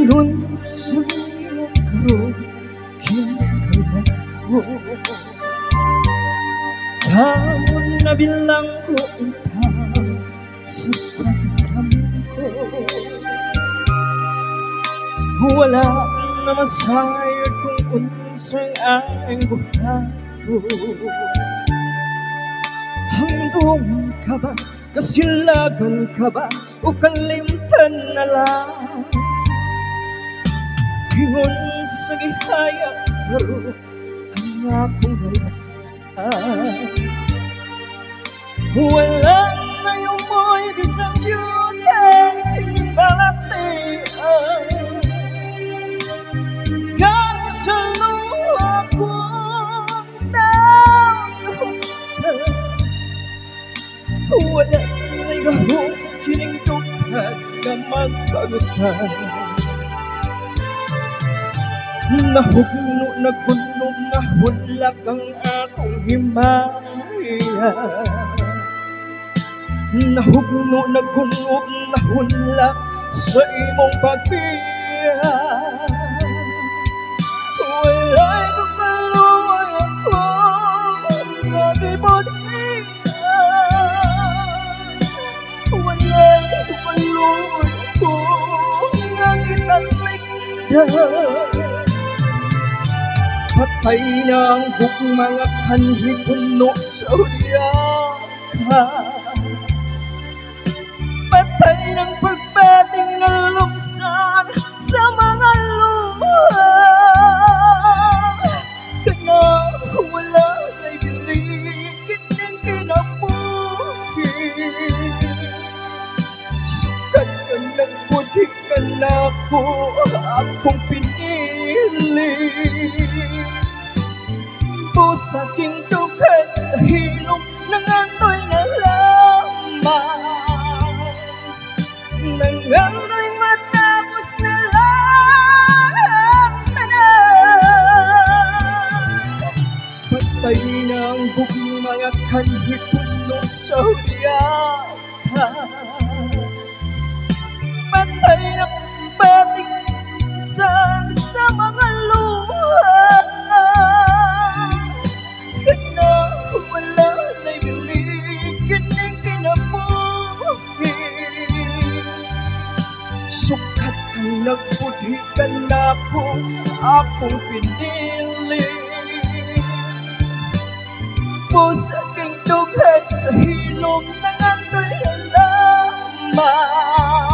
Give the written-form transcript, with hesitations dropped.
Ingon sa imo karon kinalat ko, taon na bilang ko itaw sa sakam ko. Wala na masayod kung unsang ang buhato. Handong ka ba, kasilagan ka ba, o kalimtan na lang? Ingon sa gihaya karon ang akong ngalan. Wala na yung mo'y bisang yutay kinbalatian. Galing sa luha kong nahusan. Wala na yung kiningdukan na magpagutan. Nahugno, nagunom, nahulak ang akong himaya. Nahugno, nagunom, nahulak sa imong pagbiya. Wala'y tumaluan ako, nagibodiya. Wala'y tumaluan ako, nagitalikdan. Patay na ang mga kanhi puno sa ulyaka. Patay ng pagbating na lumsan sa mga luha. Kana wala na'y biligid ng kinabuhi. Sukat ka ng buti ka na ako, akong pinili. Sa aking tukat sa hilong nangandoy na lamang. Nangandoy matapos na lang tanan. Patay na ang buong mga kanhi puno sa hulyaka. Patay na batik sa mga luha. Sukat ang nagpudikan na ako, akong pinili. Sa aking tugad sa hilong nangandoy na lamang.